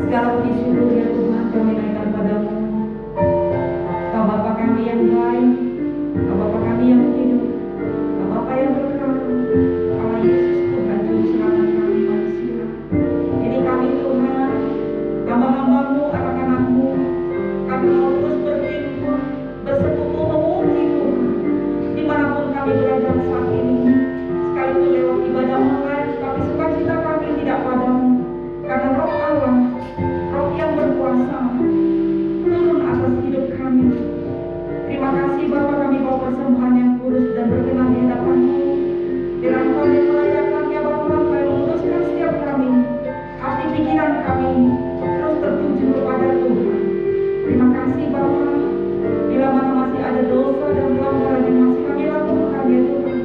Segala puji syukur ya Tuhan kami naikkan padamu. Kau Bapa kami yang baik, Kau Bapa kami yang hidup, Kau Bapa yang kekal, Allah Yesus Tuhan juru selamat kami manusia. Ini kami Tuhan, hamba-hambamu, anak-anakmu, kami mau terus berhimpun, bersekutu memuji Tuhan, dimanapun kami berada saat ini, sekalipun lewat ibadah online, tapi sukacita kami tidak padamu, karena Roh Allah, Roh yang berkuasa turun atas hidup kami. Terima kasih Bapa, kami bawa persembahan yang kudus dan berkenan di hadapan-Mu. Dengan kami melayakannya Bapa, kami memutuskan setiap kami, hati pikiran kami terus tertuju kepada Tuhan. Terima kasih Bapa, bila mana masih ada dosa dan pelanggaran yang masih kami lakukan ya Tuhan,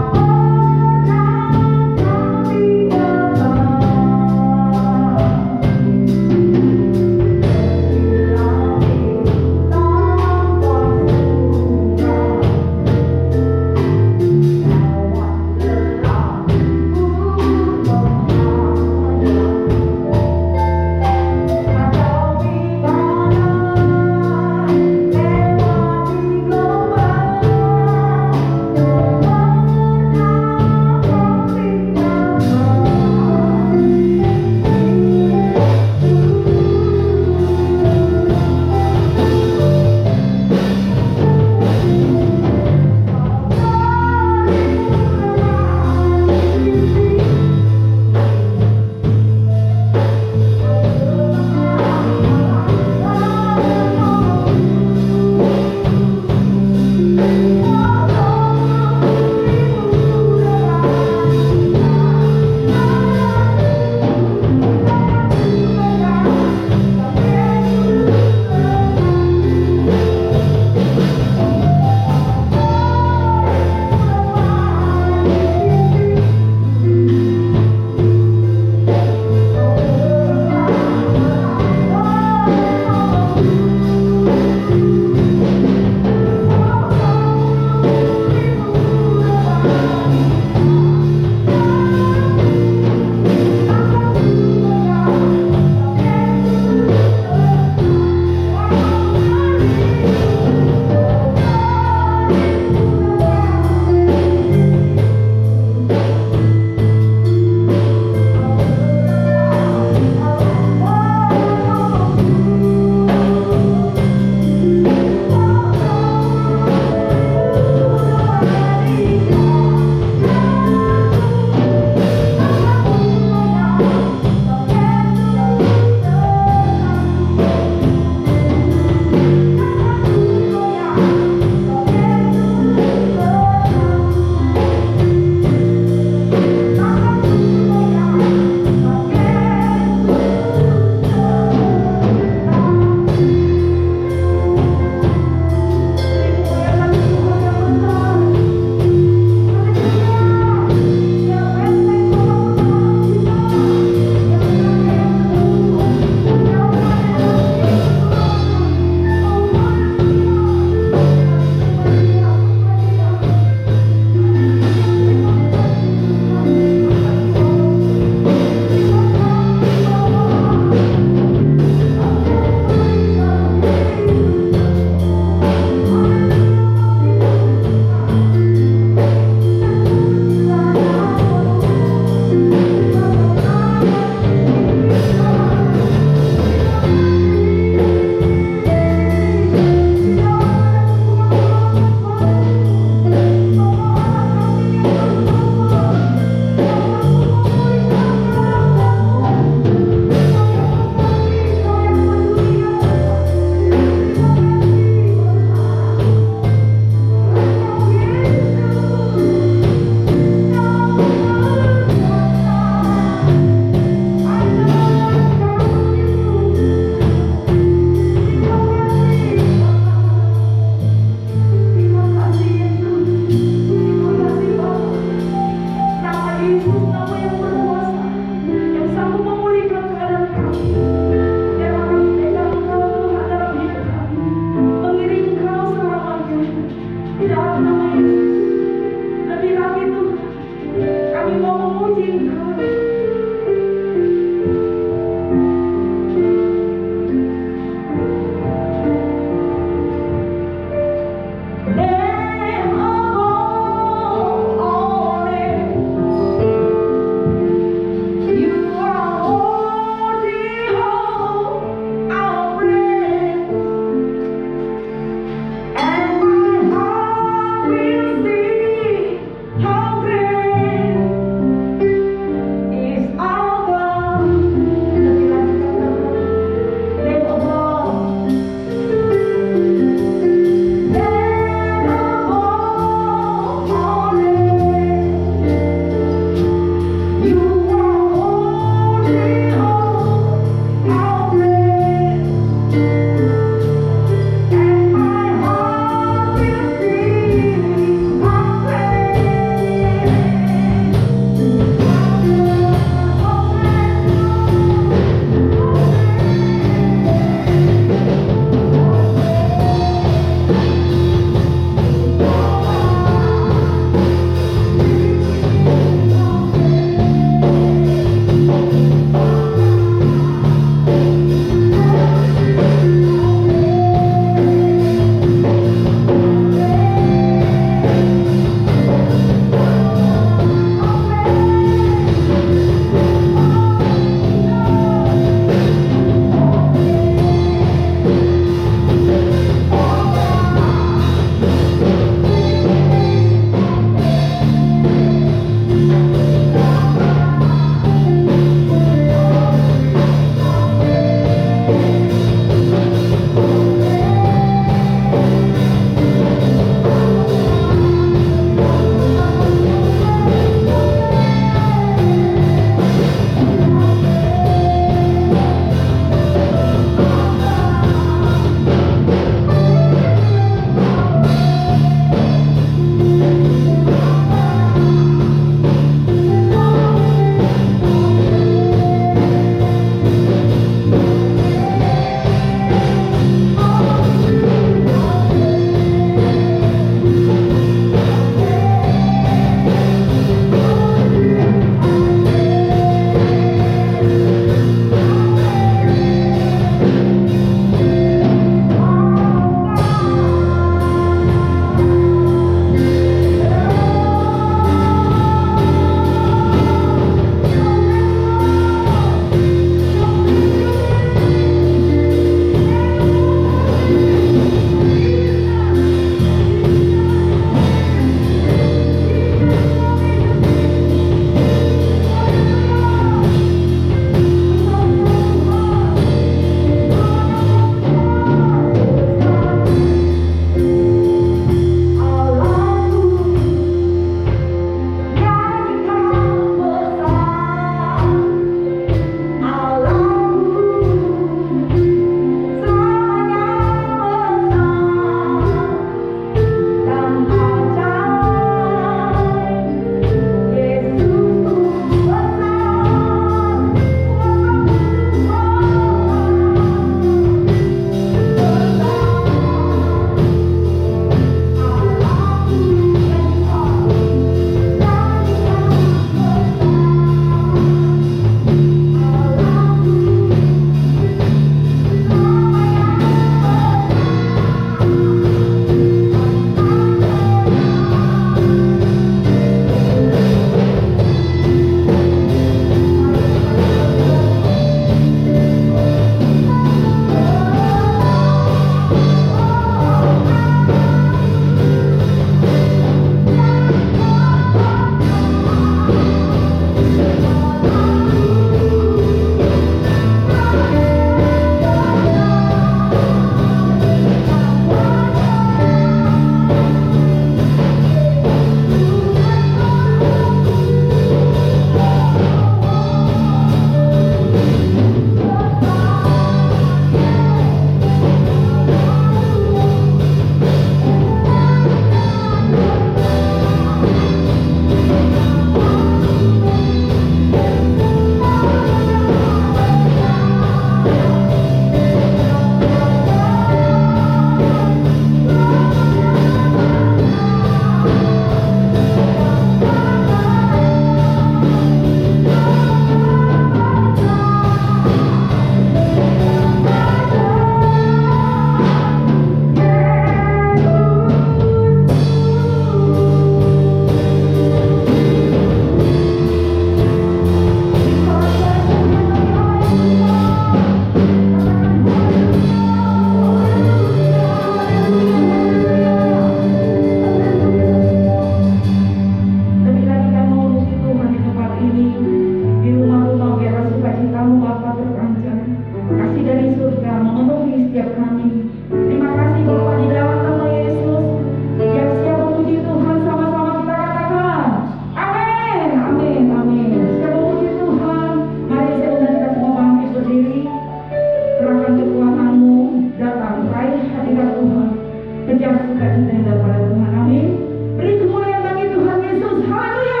tenda pada Tuhan. Amin. Beri kemuliaan bagi Tuhan Yesus. Haleluya.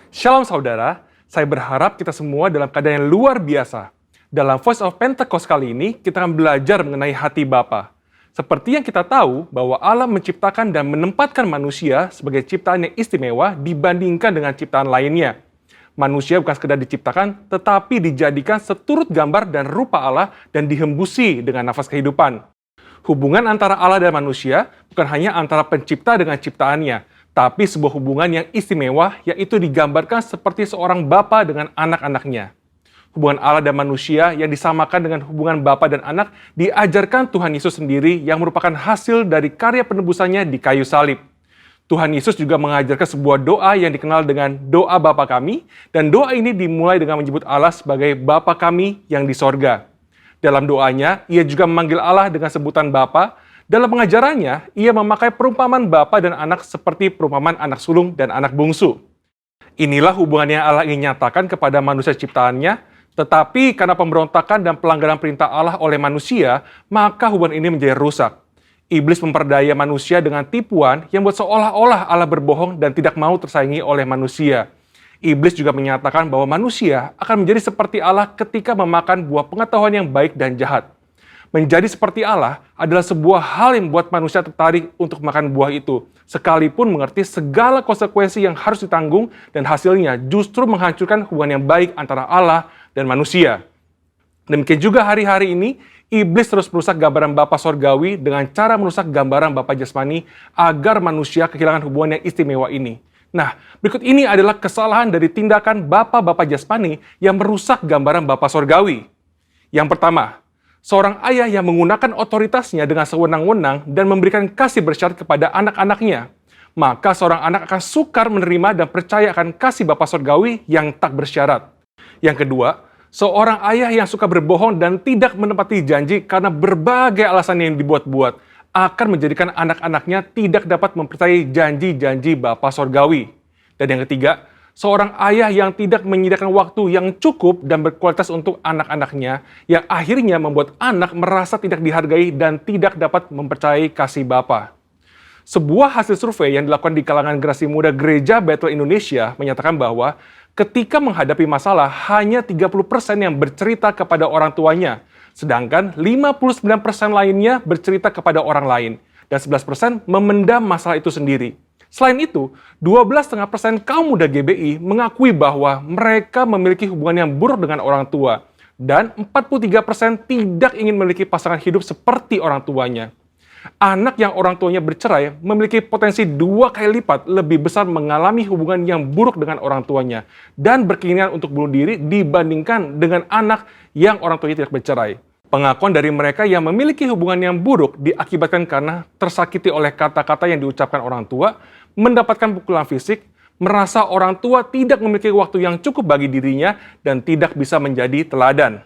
Shalom saudara, saya berharap kita semua dalam keadaan yang luar biasa. Dalam Voice of Pentecost kali ini, kita akan belajar mengenai hati Bapa. Seperti yang kita tahu bahwa Allah menciptakan dan menempatkan manusia sebagai ciptaan yang istimewa dibandingkan dengan ciptaan lainnya. Manusia bukan sekedar diciptakan, tetapi dijadikan seturut gambar dan rupa Allah dan dihembusi dengan nafas kehidupan. Hubungan antara Allah dan manusia bukan hanya antara pencipta dengan ciptaannya, tapi sebuah hubungan yang istimewa, yaitu digambarkan seperti seorang bapa dengan anak-anaknya. Hubungan Allah dan manusia yang disamakan dengan hubungan bapa dan anak diajarkan Tuhan Yesus sendiri yang merupakan hasil dari karya penebusannya di kayu salib. Tuhan Yesus juga mengajarkan sebuah doa yang dikenal dengan doa Bapa kami, dan doa ini dimulai dengan menyebut Allah sebagai Bapa kami yang di sorga. Dalam doanya, ia juga memanggil Allah dengan sebutan Bapa. Dalam pengajarannya, ia memakai perumpamaan bapa dan anak seperti perumpamaan anak sulung dan anak bungsu. Inilah hubungan yang Allah ingin nyatakan kepada manusia ciptaannya, tetapi karena pemberontakan dan pelanggaran perintah Allah oleh manusia, maka hubungan ini menjadi rusak. Iblis memperdaya manusia dengan tipuan yang buat seolah-olah Allah berbohong dan tidak mau tersaingi oleh manusia. Iblis juga menyatakan bahwa manusia akan menjadi seperti Allah ketika memakan buah pengetahuan yang baik dan jahat. Menjadi seperti Allah adalah sebuah hal yang membuat manusia tertarik untuk makan buah itu, sekalipun mengerti segala konsekuensi yang harus ditanggung dan hasilnya justru menghancurkan hubungan yang baik antara Allah dan manusia. Demikian juga hari-hari ini, iblis terus merusak gambaran Bapa Sorgawi dengan cara merusak gambaran Bapa Jasmani agar manusia kehilangan hubungan yang istimewa ini. Nah, berikut ini adalah kesalahan dari tindakan Bapa Jasmani yang merusak gambaran Bapa Sorgawi. Yang pertama, seorang ayah yang menggunakan otoritasnya dengan sewenang-wenang dan memberikan kasih bersyarat kepada anak-anaknya. Maka seorang anak akan sukar menerima dan percaya akan kasih Bapa Sorgawi yang tak bersyarat. Yang kedua, seorang ayah yang suka berbohong dan tidak menepati janji karena berbagai alasan yang dibuat-buat akan menjadikan anak-anaknya tidak dapat mempercayai janji-janji Bapa Sorgawi. Dan yang ketiga, seorang ayah yang tidak menyediakan waktu yang cukup dan berkualitas untuk anak-anaknya, yang akhirnya membuat anak merasa tidak dihargai dan tidak dapat mempercayai kasih Bapa. Sebuah hasil survei yang dilakukan di kalangan generasi muda Gereja Bethel Indonesia menyatakan bahwa ketika menghadapi masalah, hanya 30% yang bercerita kepada orang tuanya, sedangkan 59% lainnya bercerita kepada orang lain, dan 11% memendam masalah itu sendiri. Selain itu, 12,5% kaum muda GBI mengakui bahwa mereka memiliki hubungan yang buruk dengan orang tua, dan 43% tidak ingin memiliki pasangan hidup seperti orang tuanya. Anak yang orang tuanya bercerai memiliki potensi 2 kali lipat lebih besar mengalami hubungan yang buruk dengan orang tuanya dan berkeinginan untuk bunuh diri dibandingkan dengan anak yang orang tuanya tidak bercerai. Pengakuan dari mereka yang memiliki hubungan yang buruk diakibatkan karena tersakiti oleh kata-kata yang diucapkan orang tua, mendapatkan pukulan fisik, merasa orang tua tidak memiliki waktu yang cukup bagi dirinya, dan tidak bisa menjadi teladan.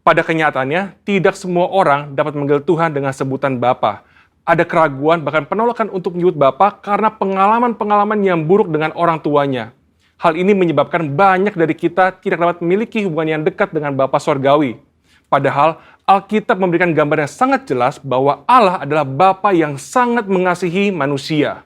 Pada kenyataannya, tidak semua orang dapat memanggil Tuhan dengan sebutan Bapa. Ada keraguan bahkan penolakan untuk menyebut Bapa karena pengalaman-pengalaman yang buruk dengan orang tuanya. Hal ini menyebabkan banyak dari kita tidak dapat memiliki hubungan yang dekat dengan Bapa Sorgawi. Padahal Alkitab memberikan gambar yang sangat jelas bahwa Allah adalah Bapa yang sangat mengasihi manusia.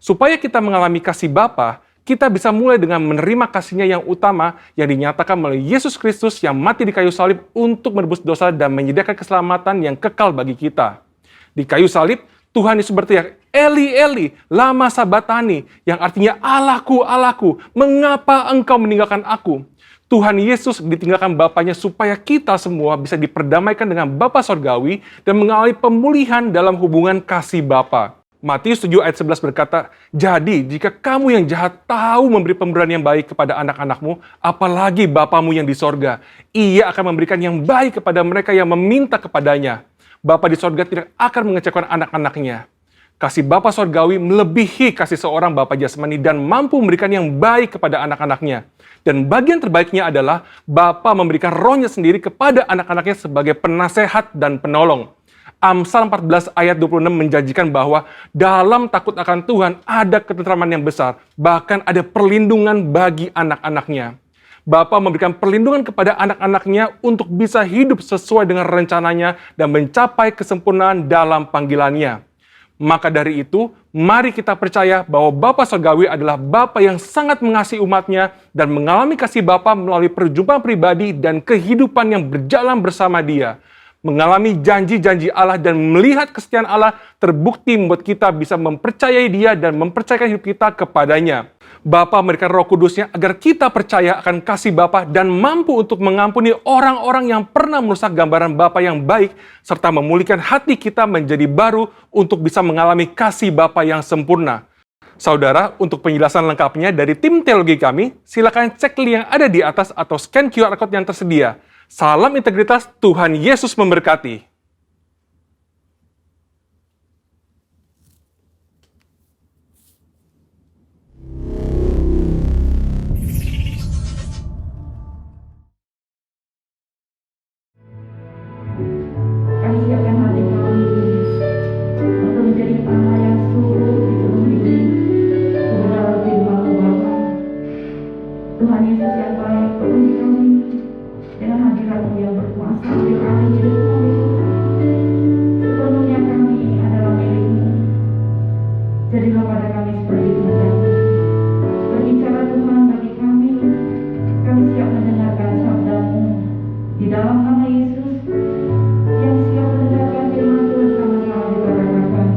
Supaya kita mengalami kasih Bapa, kita bisa mulai dengan menerima kasihnya yang utama yang dinyatakan melalui Yesus Kristus yang mati di kayu salib untuk menebus dosa dan menyediakan keselamatan yang kekal bagi kita. Di kayu salib, Tuhan Yesus berteriak, Eli, Eli, lama sabatani, yang artinya Allahku, Allahku, mengapa engkau meninggalkan aku? Tuhan Yesus ditinggalkan Bapanya supaya kita semua bisa diperdamaikan dengan Bapa Sorgawi dan mengalami pemulihan dalam hubungan kasih Bapa. Matius 7 ayat 11 berkata, jadi jika kamu yang jahat tahu memberi pemberian yang baik kepada anak-anakmu, apalagi Bapamu yang di sorga, ia akan memberikan yang baik kepada mereka yang meminta kepadanya. Bapa di sorga tidak akan mengecewakan anak-anaknya. Kasih Bapa Sorgawi melebihi kasih seorang Bapa jasmani dan mampu memberikan yang baik kepada anak-anaknya. Dan bagian terbaiknya adalah Bapa memberikan rohnya sendiri kepada anak-anaknya sebagai penasehat dan penolong. Amsal 14 ayat 26 menjanjikan bahwa dalam takut akan Tuhan ada ketentraman yang besar, bahkan ada perlindungan bagi anak-anaknya. Bapa memberikan perlindungan kepada anak-anaknya untuk bisa hidup sesuai dengan rencananya dan mencapai kesempurnaan dalam panggilannya. Maka dari itu, Mari kita percaya bahwa Bapa Surgawi adalah Bapa yang sangat mengasihi umatnya dan mengalami kasih Bapa melalui perjumpaan pribadi dan kehidupan yang berjalan bersama Dia. Mengalami janji-janji Allah dan melihat kesetiaan Allah terbukti membuat kita bisa mempercayai Dia dan mempercayakan hidup kita kepadanya. Bapa memberikan Roh Kudusnya agar kita percaya akan kasih Bapa dan mampu untuk mengampuni orang-orang yang pernah merusak gambaran Bapa yang baik serta memulihkan hati kita menjadi baru untuk bisa mengalami kasih Bapa yang sempurna. Saudara, untuk penjelasan lengkapnya dari tim teologi kami, silakan cek link yang ada di atas atau scan QR Code yang tersedia. Salam integritas, Tuhan Yesus memberkati. Kami siapkan hati kami untuk menjadi tanah yang subur dipenuhi kebenaran firman Bapa. Tuhan Yesus yang baik, penuhi kami dengan hadirat-Mu yang berkuasa di kami hidup kami. Sepenuhnya kami adalah milik-Mu. Jadilah pada kami seperti Tuhan. Berbicara Tuhan bagi kami. Kami siap mendengarkan sabda-Mu di dalam nama Yesus. Yang siap mendengarkan firman Tuhan sama-sama kita katakan.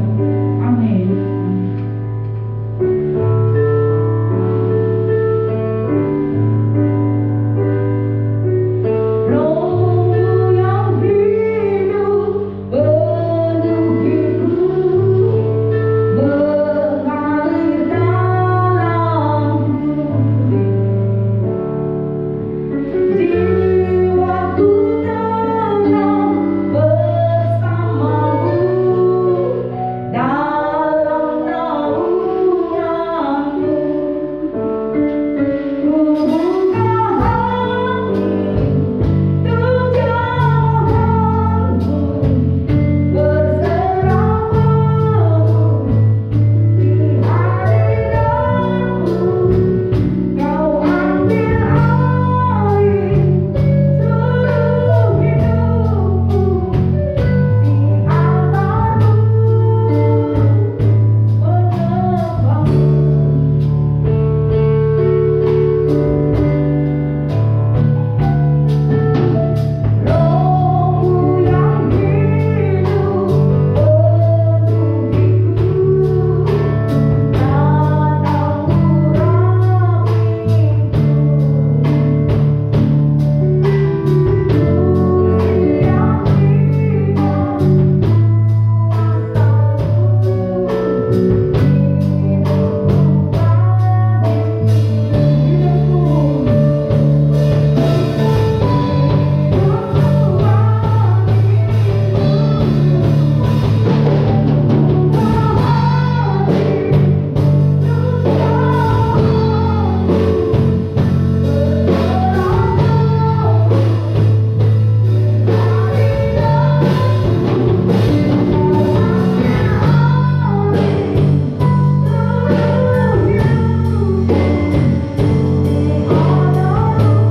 Amin. Roh-Mu yang hidup penuhiku, mengalir dalamku. Di waktu tenang bersamamu, dalam naunganmu, ku buka hati untuk jamahanmu, berserahmu di hadiratmu. Kau ambil alih seluruh hidupku, di altarmu menyembahmu. Roh-Mu yang hidup penuhiku,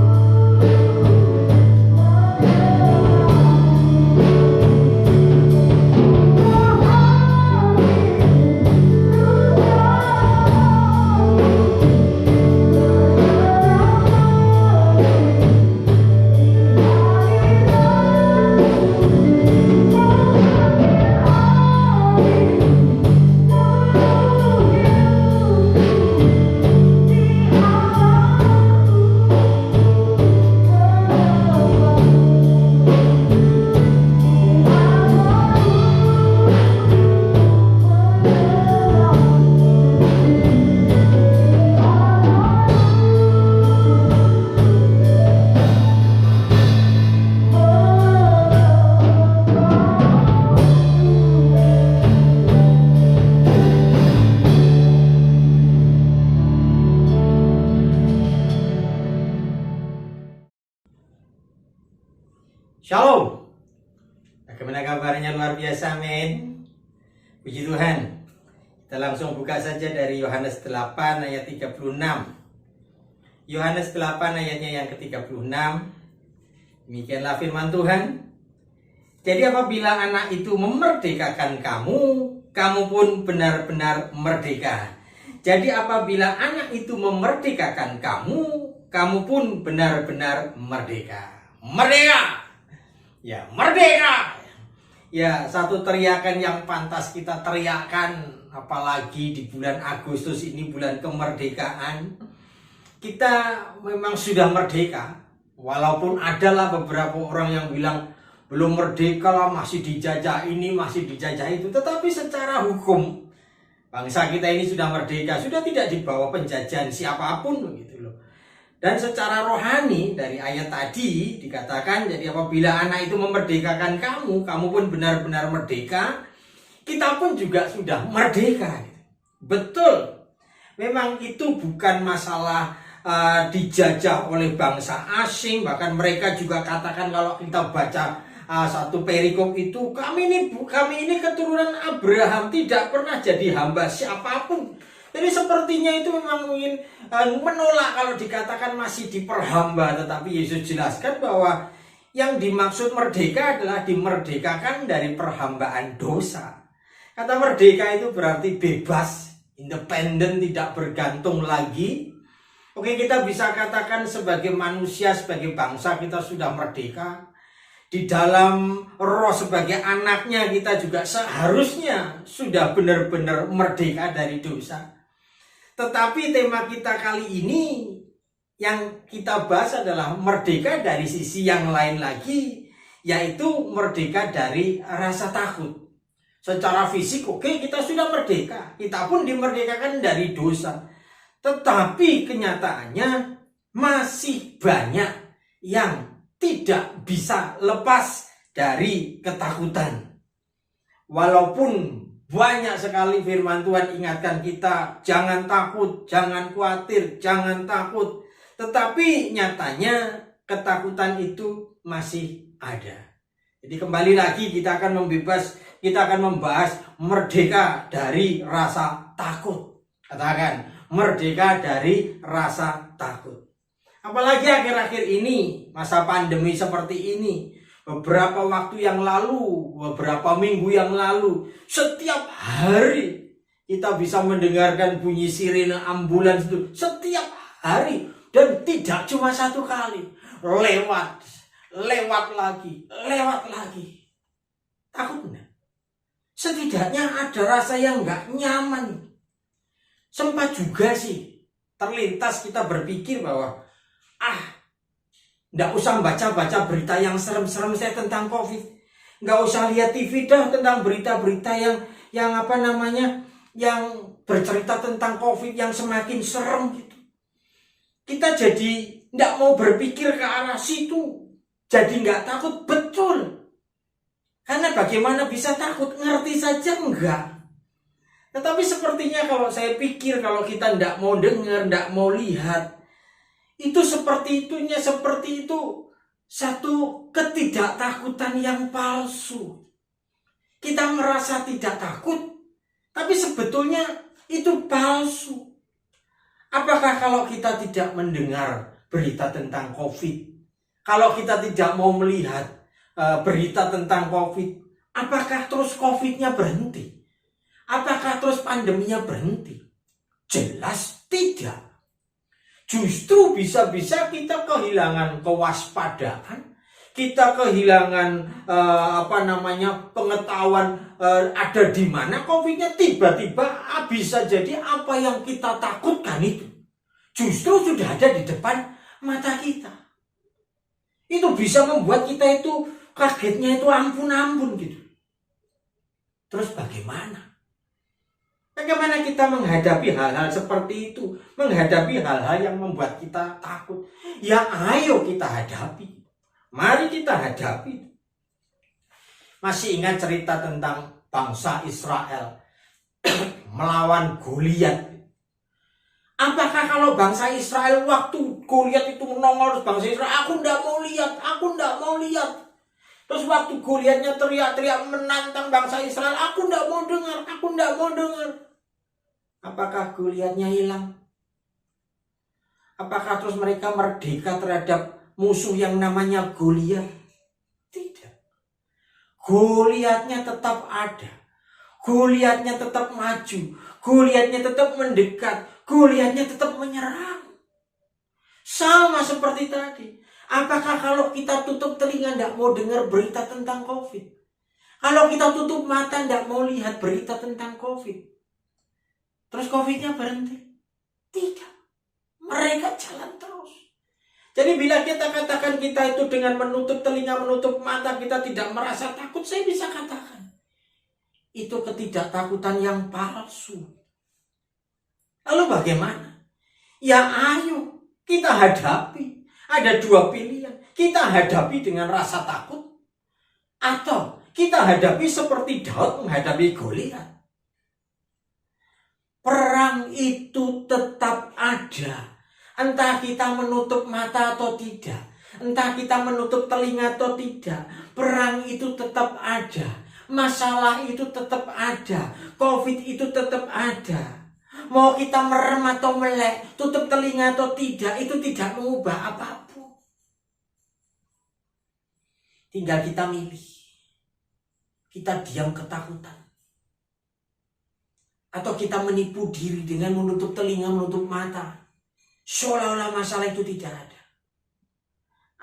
datang Shalom. Bagaimana kabarnya? Luar biasa, amin. Puji Tuhan. Kita langsung buka saja dari Yohanes 8 ayat 36. Yohanes 8 ayatnya yang ke-36. Demikianlah firman Tuhan. Jadi apabila anak itu memerdekakan kamu, kamu pun benar-benar merdeka. Jadi apabila anak itu memerdekakan kamu, kamu pun benar-benar merdeka. Merdeka! Ya, merdeka! Ya, satu teriakan yang pantas kita teriakan, apalagi di bulan Agustus ini, bulan kemerdekaan. Kita memang sudah merdeka, walaupun adalah beberapa orang yang bilang belum merdeka lah, masih dijajah ini, masih dijajah itu. Tetapi secara hukum, bangsa kita ini sudah merdeka, sudah tidak di bawah penjajahan siapapun begitu loh. Dan secara rohani dari ayat tadi dikatakan, jadi apabila anak itu memerdekakan kamu, kamu pun benar-benar merdeka, kita pun juga sudah merdeka. Betul, memang itu bukan masalah dijajah oleh bangsa asing. Bahkan mereka juga katakan, kalau kita baca satu perikop itu, kami ini keturunan Abraham, tidak pernah jadi hamba siapapun. Jadi sepertinya itu memang ingin menolak kalau dikatakan masih diperhamba. Tetapi Yesus jelaskan bahwa yang dimaksud merdeka adalah dimerdekakan dari perhambaan dosa. Kata merdeka itu berarti bebas, independen, tidak bergantung lagi. Oke, kita bisa katakan sebagai manusia, sebagai bangsa kita sudah merdeka. Di dalam roh sebagai anaknya kita juga seharusnya sudah benar-benar merdeka dari dosa. Tetapi tema kita kali ini yang kita bahas adalah merdeka dari sisi yang lain lagi, yaitu merdeka dari rasa takut. Secara fisik oke, kita sudah merdeka, kita pun dimerdekakan dari dosa. Tetapi kenyataannya masih banyak yang tidak bisa lepas dari ketakutan. Walaupun banyak sekali firman Tuhan ingatkan kita, jangan takut, jangan khawatir, jangan takut. Tetapi nyatanya ketakutan itu masih ada. Jadi kembali lagi kita akan membahas merdeka dari rasa takut. Katakan, merdeka dari rasa takut. Apalagi akhir-akhir ini, masa pandemi seperti ini, beberapa waktu yang lalu, beberapa minggu yang lalu, setiap hari kita bisa mendengarkan bunyi sirene ambulans itu setiap hari. Dan tidak cuma satu kali, lewat lagi. Takut enggak? Setidaknya ada rasa yang nggak nyaman. Sempat juga sih terlintas kita berpikir bahwa nggak usah baca-baca berita yang serem-serem saya tentang COVID. Nggak usah lihat TV dah tentang berita-berita yang yang bercerita tentang COVID yang semakin serem gitu. Kita jadi nggak mau berpikir ke arah situ. Jadi nggak takut, betul. Karena bagaimana bisa takut? Ngerti saja enggak. Tetapi sepertinya kalau saya pikir, kalau kita nggak mau dengar, nggak mau lihat, itu seperti itu satu ketidaktakutan yang palsu. Kita merasa tidak takut, tapi sebetulnya itu palsu. Apakah kalau kita tidak mendengar berita tentang COVID, kalau kita tidak mau melihat berita tentang COVID, apakah terus COVID-nya berhenti? Apakah terus pandeminya berhenti? Jelas tidak. Justru bisa-bisa kita kehilangan kewaspadaan, kita kehilangan pengetahuan ada di mana COVID-nya. Tiba-tiba bisa jadi apa yang kita takutkan itu justru sudah ada di depan mata kita. Itu bisa membuat kita itu kagetnya itu ampun-ampun gitu. Terus bagaimana? Bagaimana kita menghadapi hal-hal seperti itu? Menghadapi hal-hal yang membuat kita takut. Ya ayo kita hadapi. Mari kita hadapi. Masih ingat cerita tentang bangsa Israel melawan Goliat? Apakah kalau bangsa Israel waktu Goliat itu menongol, bangsa Israel, aku ndak mau lihat. Terus waktu Goliatnya teriak-teriak menantang bangsa Israel, aku ndak mau dengar. Apakah Goliatnya hilang? Apakah terus mereka merdeka terhadap musuh yang namanya Goliat? Tidak. Goliatnya tetap ada. Goliatnya tetap maju, Goliatnya tetap mendekat, Goliatnya tetap menyerang. Sama seperti tadi. Apakah kalau kita tutup telinga tidak mau dengar berita tentang COVID? Kalau kita tutup mata tidak mau lihat berita tentang COVID? Terus COVID-nya berhenti? Tidak. Mereka jalan terus. Jadi bila kita katakan kita itu dengan menutup telinga, menutup mata, kita tidak merasa takut, saya bisa katakan itu ketidaktakutan yang palsu. Lalu bagaimana? Ya ayo kita hadapi. Ada dua pilihan. Kita hadapi dengan rasa takut, atau kita hadapi seperti Daud menghadapi Goliat. Perang itu tetap ada. Entah kita menutup mata atau tidak, entah kita menutup telinga atau tidak, perang itu tetap ada. Masalah itu tetap ada. COVID itu tetap ada. Mau kita merem atau melek, tutup telinga atau tidak, itu tidak mengubah apapun. Tinggal kita milih. Kita diam ketakutan, atau kita menipu diri dengan menutup telinga, menutup mata, seolah-olah masalah itu tidak ada.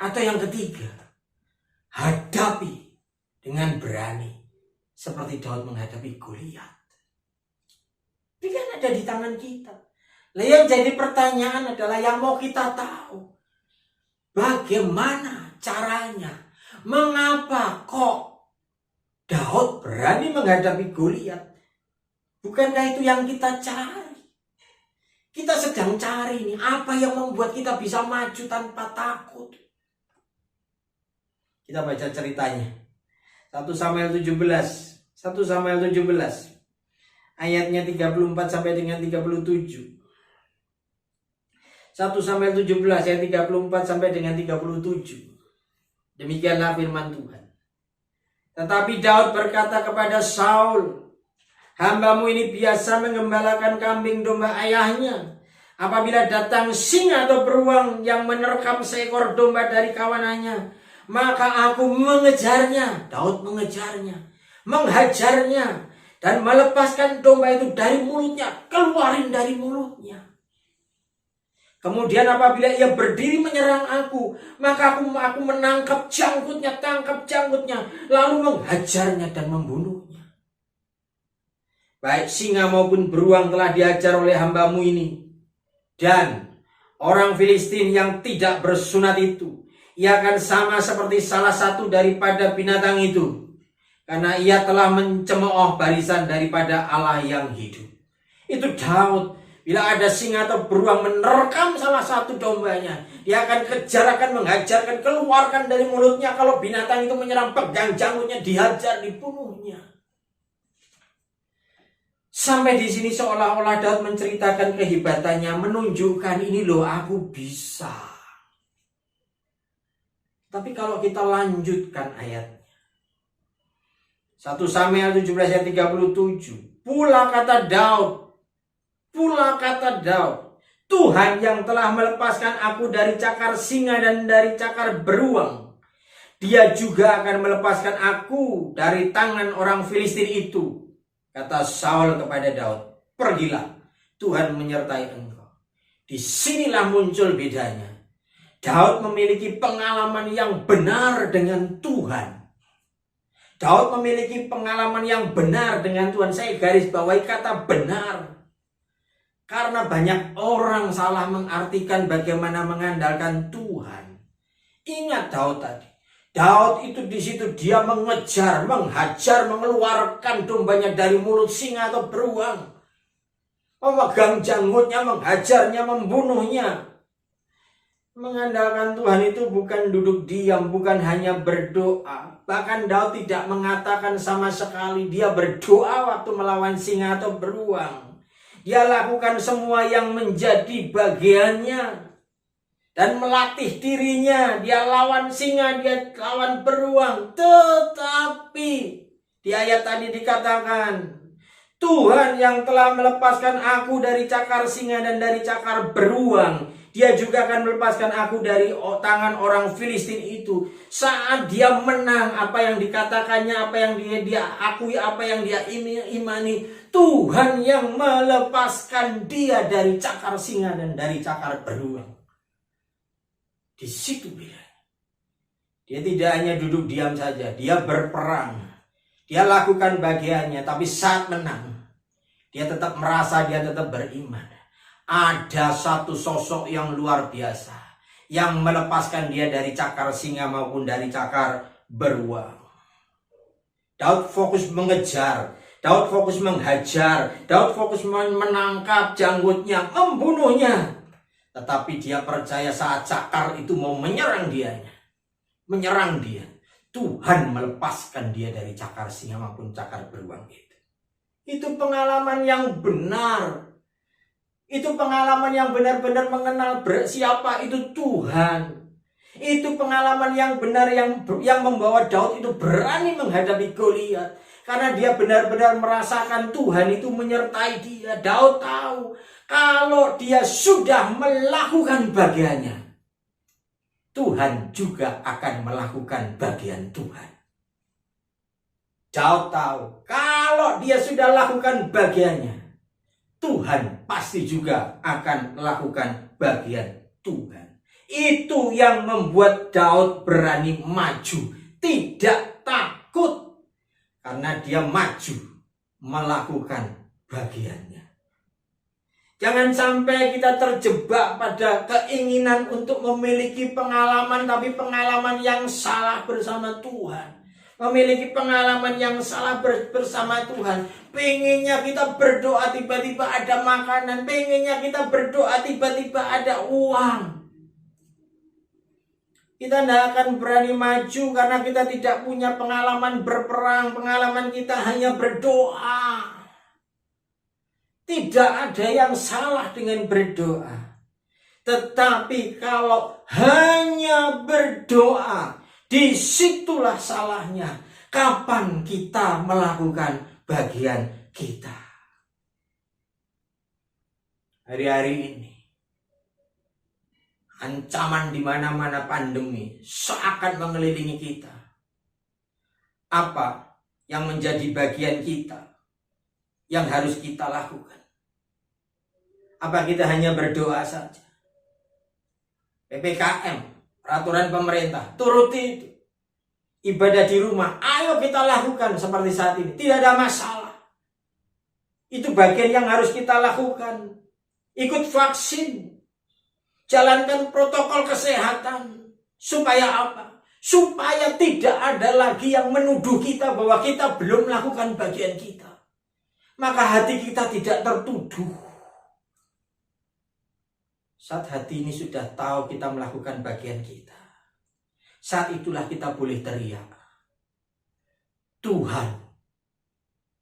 Atau yang ketiga, hadapi dengan berani seperti Daud menghadapi Goliat. Pilihan ada di tangan kita. Lah yang jadi pertanyaan adalah yang mau kita tahu, bagaimana caranya? Mengapa kok Daud berani menghadapi Goliat? Bukankah itu yang kita cari? Kita sedang cari nih, apa yang membuat kita bisa maju tanpa takut? Kita baca ceritanya. 1 Samuel 17. 1 Samuel 17. Ayatnya 34 sampai dengan 37. 1 Samuel 17 ayat 34 sampai dengan 37. Demikianlah firman Tuhan. Tetapi Daud berkata kepada Saul, "Hambamu ini biasa mengembalakan kambing domba ayahnya. Apabila datang singa atau beruang yang menerkam seekor domba dari kawanannya, maka aku mengejarnya." Daud mengejarnya, menghajarnya, dan melepaskan domba itu dari mulutnya, keluarin dari mulutnya. Kemudian apabila ia berdiri menyerang aku, maka aku menangkap janggutnya, tangkap janggutnya, lalu menghajarnya dan membunuhnya. Baik singa maupun beruang telah dihajar oleh hambamu ini. Dan orang Filistin yang tidak bersunat itu, ia akan sama seperti salah satu daripada binatang itu, karena ia telah mencemooh barisan daripada Allah yang hidup. Itu Daud. Bila ada singa atau beruang menerkam salah satu dombanya, dia akan kejar, akan menghajar, akan keluarkan dari mulutnya. Kalau binatang itu menyerang, pegang janggutnya, dihajar, dibunuhnya. Sampai di sini seolah-olah Daud menceritakan kehebatannya, menunjukkan ini loh aku bisa. Tapi kalau kita lanjutkan ayatnya, 1 Samuel 17 ayat 37. Pula kata Daud, Tuhan yang telah melepaskan aku dari cakar singa dan dari cakar beruang, Dia juga akan melepaskan aku dari tangan orang Filistin itu. Kata Saul kepada Daud, pergilah, Tuhan menyertai engkau. Disinilah muncul bedanya. Daud memiliki pengalaman yang benar dengan Tuhan. Daud memiliki pengalaman yang benar dengan Tuhan. Saya garis bawahi kata benar. Karena banyak orang salah mengartikan bagaimana mengandalkan Tuhan. Ingat Daud tadi. Daud itu di situ dia mengejar, menghajar, mengeluarkan dombanya dari mulut singa atau beruang. Memegang janggutnya, menghajarnya, membunuhnya. Mengandalkan Tuhan itu bukan duduk diam, bukan hanya berdoa. Bahkan Daud tidak mengatakan sama sekali dia berdoa waktu melawan singa atau beruang. Dia lakukan semua yang menjadi bagiannya. Dan melatih dirinya. Dia lawan singa, dia lawan beruang. Tetapi di ayat tadi dikatakan, Tuhan yang telah melepaskan aku dari cakar singa dan dari cakar beruang, Dia juga akan melepaskan aku dari tangan orang Filistin itu. Saat dia menang, apa yang dikatakannya, apa yang dia akui, apa yang dia imani, Tuhan yang melepaskan dia dari cakar singa dan dari cakar beruang. Di situ bedanya. Dia tidak hanya duduk diam saja, dia berperang. Dia lakukan bagiannya, tapi saat menang, dia tetap merasa, dia tetap beriman. Ada satu sosok yang luar biasa yang melepaskan dia dari cakar singa maupun dari cakar beruang. Daud fokus mengejar, Daud fokus menghajar, Daud fokus menangkap janggutnya, membunuhnya. Tetapi dia percaya saat cakar itu mau menyerang dia, Tuhan melepaskan dia dari cakar singa maupun cakar beruang itu. Itu pengalaman yang benar. Itu pengalaman yang benar-benar mengenal siapa itu Tuhan. Itu pengalaman yang benar yang membawa Daud itu berani menghadapi Goliat. Karena dia benar-benar merasakan Tuhan itu menyertai dia. Daud tahu kalau dia sudah melakukan bagiannya, Tuhan juga akan melakukan bagian Tuhan. Daud tahu kalau dia sudah lakukan bagiannya, Tuhan pasti juga akan melakukan bagian Tuhan. Itu yang membuat Daud berani maju, tidak takut, karena dia maju melakukan bagiannya. Jangan sampai kita terjebak pada keinginan untuk memiliki pengalaman, tapi pengalaman yang salah bersama Tuhan. Memiliki pengalaman yang salah bersama Tuhan. Pengennya kita berdoa tiba-tiba ada makanan. Pengennya kita berdoa tiba-tiba ada uang. Kita tidak akan berani maju karena kita tidak punya pengalaman berperang. Pengalaman kita hanya berdoa. Tidak ada yang salah dengan berdoa. Tetapi kalau hanya berdoa, disitulah salahnya. Kapan kita melakukan bagian kita? Hari-hari ini, ancaman di mana-mana pandemi seakan mengelilingi kita. Apa yang menjadi bagian kita yang harus kita lakukan? Apa kita hanya berdoa saja? PPKM, peraturan pemerintah, turuti itu. Ibadah di rumah, ayo kita lakukan seperti saat ini. Tidak ada masalah. Itu bagian yang harus kita lakukan. Ikut vaksin. Jalankan protokol kesehatan. Supaya apa? Supaya tidak ada lagi yang menuduh kita bahwa kita belum melakukan bagian kita. Maka hati kita tidak tertuduh. Saat hati ini sudah tahu kita melakukan bagian kita, saat itulah kita boleh teriak, Tuhan,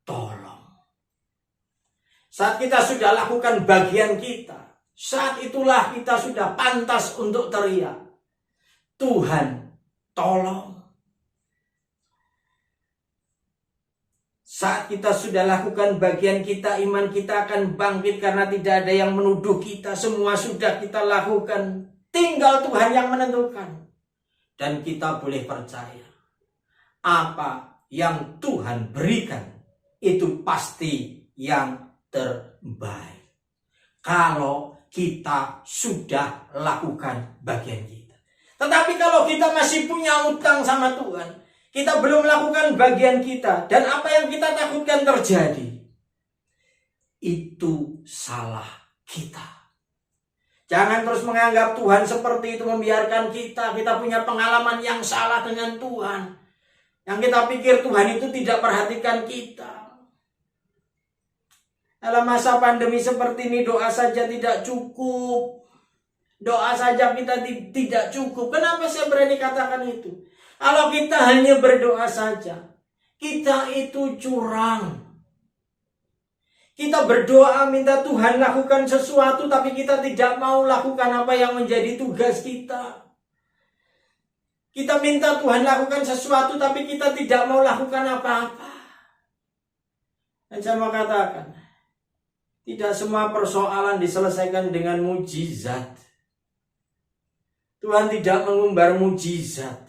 tolong. Saat kita sudah lakukan bagian kita, saat itulah kita sudah pantas untuk teriak, Tuhan, tolong. Saat kita sudah lakukan bagian kita, iman kita akan bangkit karena tidak ada yang menuduh kita. Semua sudah kita lakukan. Tinggal Tuhan yang menentukan. Dan kita boleh percaya. Apa yang Tuhan berikan, itu pasti yang terbaik. Kalau kita sudah lakukan bagian kita. Tetapi kalau kita masih punya utang sama Tuhan, kita belum melakukan bagian kita, dan apa yang kita takutkan terjadi, itu salah kita. Jangan terus menganggap Tuhan seperti itu, membiarkan kita punya pengalaman yang salah dengan Tuhan. Yang kita pikir Tuhan itu tidak perhatikan kita. Dalam masa pandemi seperti ini, doa saja tidak cukup. Doa saja kita tidak cukup. Kenapa saya berani katakan itu? Kalau kita hanya berdoa saja, kita itu curang. Kita berdoa minta Tuhan lakukan sesuatu, tapi kita tidak mau lakukan apa yang menjadi tugas kita. Kita minta Tuhan lakukan sesuatu, tapi kita tidak mau lakukan apa-apa. Dan saya mau katakan, tidak semua persoalan diselesaikan dengan mujizat. Tuhan tidak mengumbar mujizat.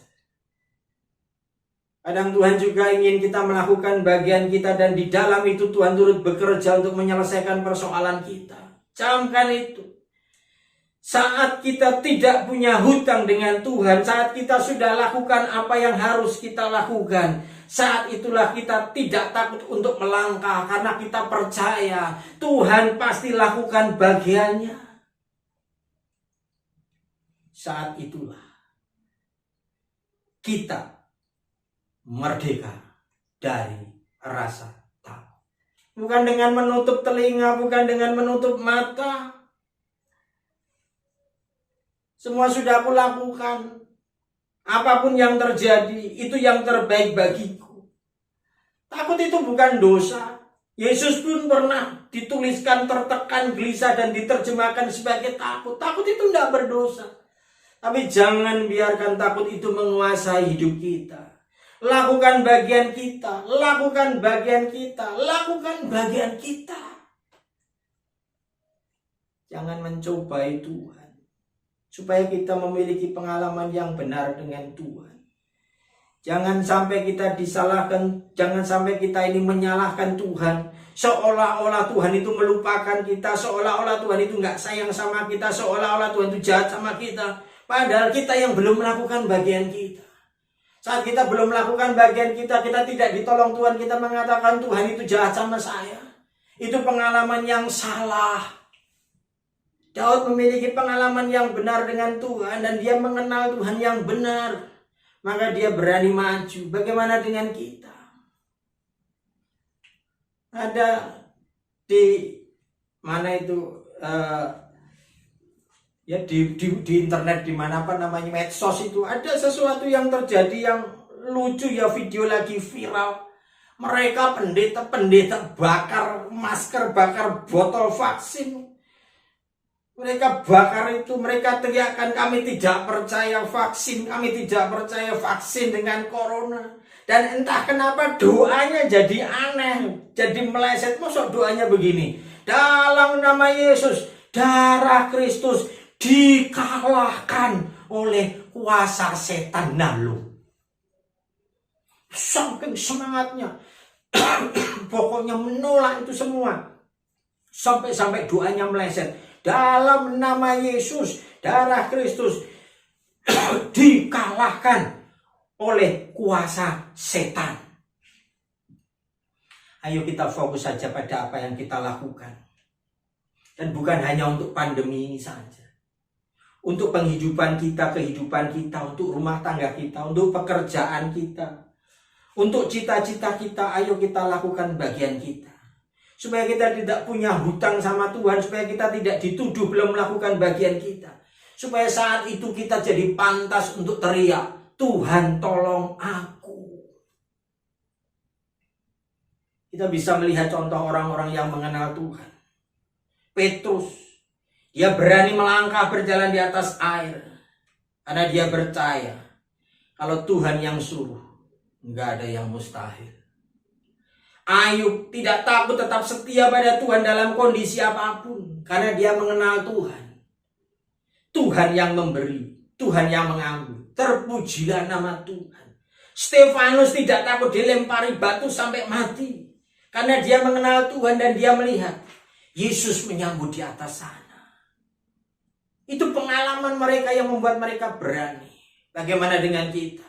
Kadang Tuhan juga ingin kita melakukan bagian kita dan di dalam itu Tuhan turut bekerja untuk menyelesaikan persoalan kita. Camkan itu. Saat kita tidak punya hutang dengan Tuhan, saat kita sudah lakukan apa yang harus kita lakukan, saat itulah kita tidak takut untuk melangkah karena kita percaya Tuhan pasti lakukan bagiannya. Saat itulah kita merdeka dari rasa takut. Bukan dengan menutup telinga, bukan dengan menutup mata. Semua sudah aku lakukan. Apapun yang terjadi, itu yang terbaik bagiku. Takut itu bukan dosa. Yesus pun pernah dituliskan tertekan, gelisah, dan diterjemahkan sebagai takut. Takut itu tidak berdosa. Tapi jangan biarkan takut itu menguasai hidup kita. Lakukan bagian kita, lakukan bagian kita, lakukan bagian kita. Jangan mencobai Tuhan. Supaya kita memiliki pengalaman yang benar dengan Tuhan. Jangan sampai kita disalahkan, jangan sampai kita ini menyalahkan Tuhan. Seolah-olah Tuhan itu melupakan kita, seolah-olah Tuhan itu nggak sayang sama kita, seolah-olah Tuhan itu jahat sama kita. Padahal kita yang belum melakukan bagian kita. Saat kita belum melakukan bagian kita, kita tidak ditolong Tuhan, kita mengatakan Tuhan itu jahat sama saya. Itu pengalaman yang salah. Daud memiliki pengalaman yang benar dengan Tuhan dan dia mengenal Tuhan yang benar. Maka dia berani maju. Bagaimana dengan kita? Ada di mana itu ya di internet di mana apa namanya medsos itu ada sesuatu yang terjadi yang lucu ya, video lagi viral. Mereka pendeta bakar masker, bakar botol vaksin. Mereka bakar itu, mereka teriakkan kami tidak percaya vaksin, kami tidak percaya vaksin dengan corona. Dan entah kenapa doanya jadi aneh, jadi meleset. Maksud doanya begini, dalam nama Yesus, darah Kristus dikalahkan oleh kuasa setan. Lalu saking semangatnya pokoknya menolak itu semua, sampai doanya meleset, dalam nama Yesus, darah Kristus dikalahkan oleh kuasa setan. Ayo kita fokus saja pada apa yang kita lakukan. Dan bukan hanya untuk pandemi ini saja. Untuk penghidupan kita, kehidupan kita, untuk rumah tangga kita, untuk pekerjaan kita, untuk cita-cita kita, ayo kita lakukan bagian kita. Supaya kita tidak punya hutang sama Tuhan, supaya kita tidak dituduh belum melakukan bagian kita. Supaya saat itu kita jadi pantas untuk teriak, Tuhan tolong aku. Kita bisa melihat contoh orang-orang yang mengenal Tuhan. Petrus. Dia berani melangkah berjalan di atas air. Karena dia percaya. Kalau Tuhan yang suruh. Enggak ada yang mustahil. Ayub tidak takut, tetap setia pada Tuhan dalam kondisi apapun. Karena dia mengenal Tuhan. Tuhan yang memberi. Tuhan yang mengambil. Terpujilah nama Tuhan. Stefanus tidak takut dilempari batu sampai mati. Karena dia mengenal Tuhan dan dia melihat. Yesus menyambut di atas sana. Itu pengalaman mereka yang membuat mereka berani. Bagaimana dengan kita?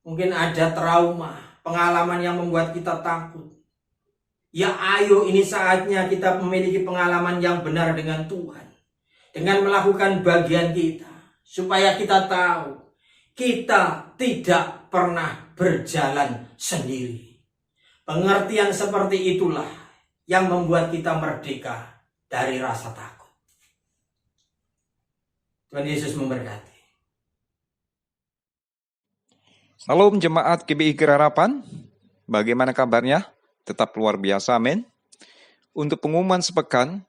Mungkin ada trauma, pengalaman yang membuat kita takut. Ya ayo, ini saatnya kita memiliki pengalaman yang benar dengan Tuhan. Dengan melakukan bagian kita. Supaya kita tahu, kita tidak pernah berjalan sendiri. Pengertian seperti itulah yang membuat kita merdeka dari rasa takut. Tuhan Yesus memberkati. Salam jemaat GBI Gerarapan, bagaimana kabarnya? Tetap luar biasa, amin. Untuk pengumuman sepekan,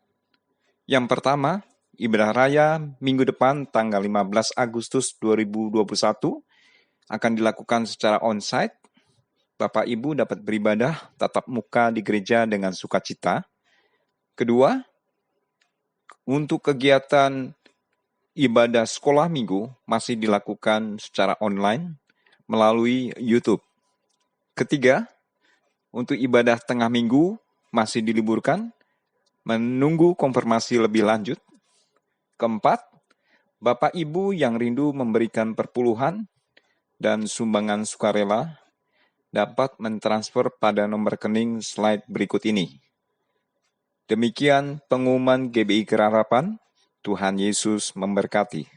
yang pertama, Ibadah Raya minggu depan tanggal 15 Agustus 2021 akan dilakukan secara onsite. Bapak Ibu dapat beribadah tatap muka di gereja dengan sukacita. Kedua, untuk kegiatan ibadah sekolah minggu masih dilakukan secara online melalui YouTube. Ketiga, untuk ibadah tengah minggu masih diliburkan, menunggu konfirmasi lebih lanjut. Keempat, Bapak Ibu yang rindu memberikan perpuluhan dan sumbangan sukarela dapat mentransfer pada nomor rekening slide berikut ini. Demikian pengumuman GBI Kerarapan. Tuhan Yesus memberkati.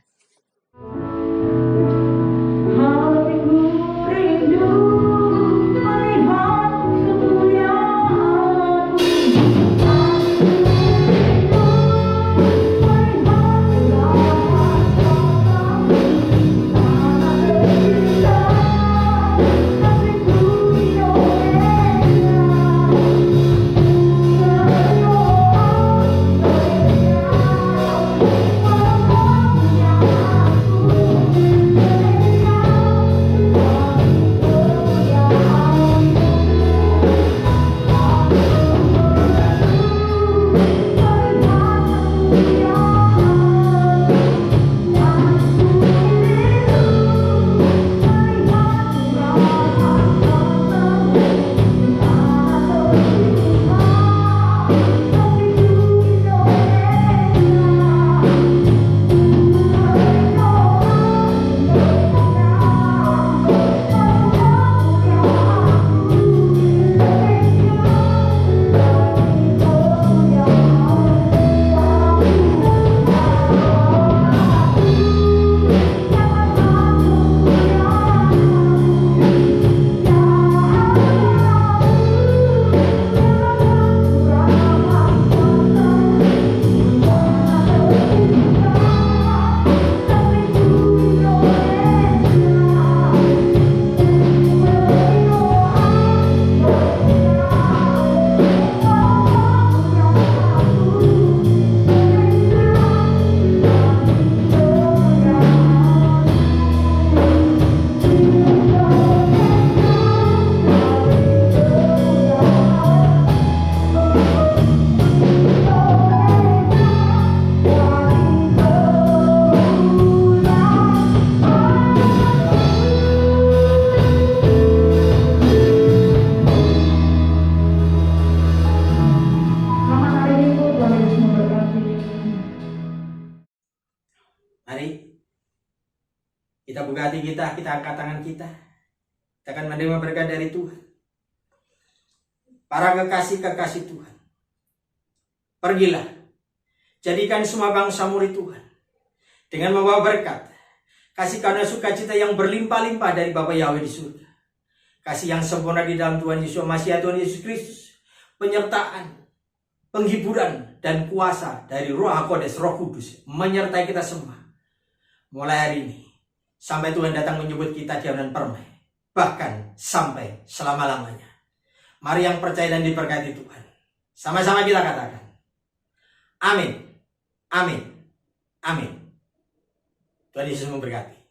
Hatiku rindu melihat kemuliaan-Mu. Mari kita buka hati kita angkat tangan kita. Kita akan menerima berkat dari Tuhan. Para kekasih-kekasih Tuhan, pergilah, jadikan semua bangsa murid Tuhan dengan membawa berkat, kasih karunia sukacita yang berlimpah-limpah dari Bapa Yahweh di surga, kasih yang sempurna di dalam Tuhan Yesus, Masiha Tuhan Yesus Kristus, penyertaan, penghiburan, dan kuasa dari Roh HaKodes, Roh Kudus, menyertai kita semua. Mulai hari ini, sampai Tuhan datang menyebut kita diam dan permai, bahkan sampai selama-lamanya. Mari yang percaya dan diberkati Tuhan, sama-sama kita katakan, amin, amin, amin. Tuhan Yesus memberkati.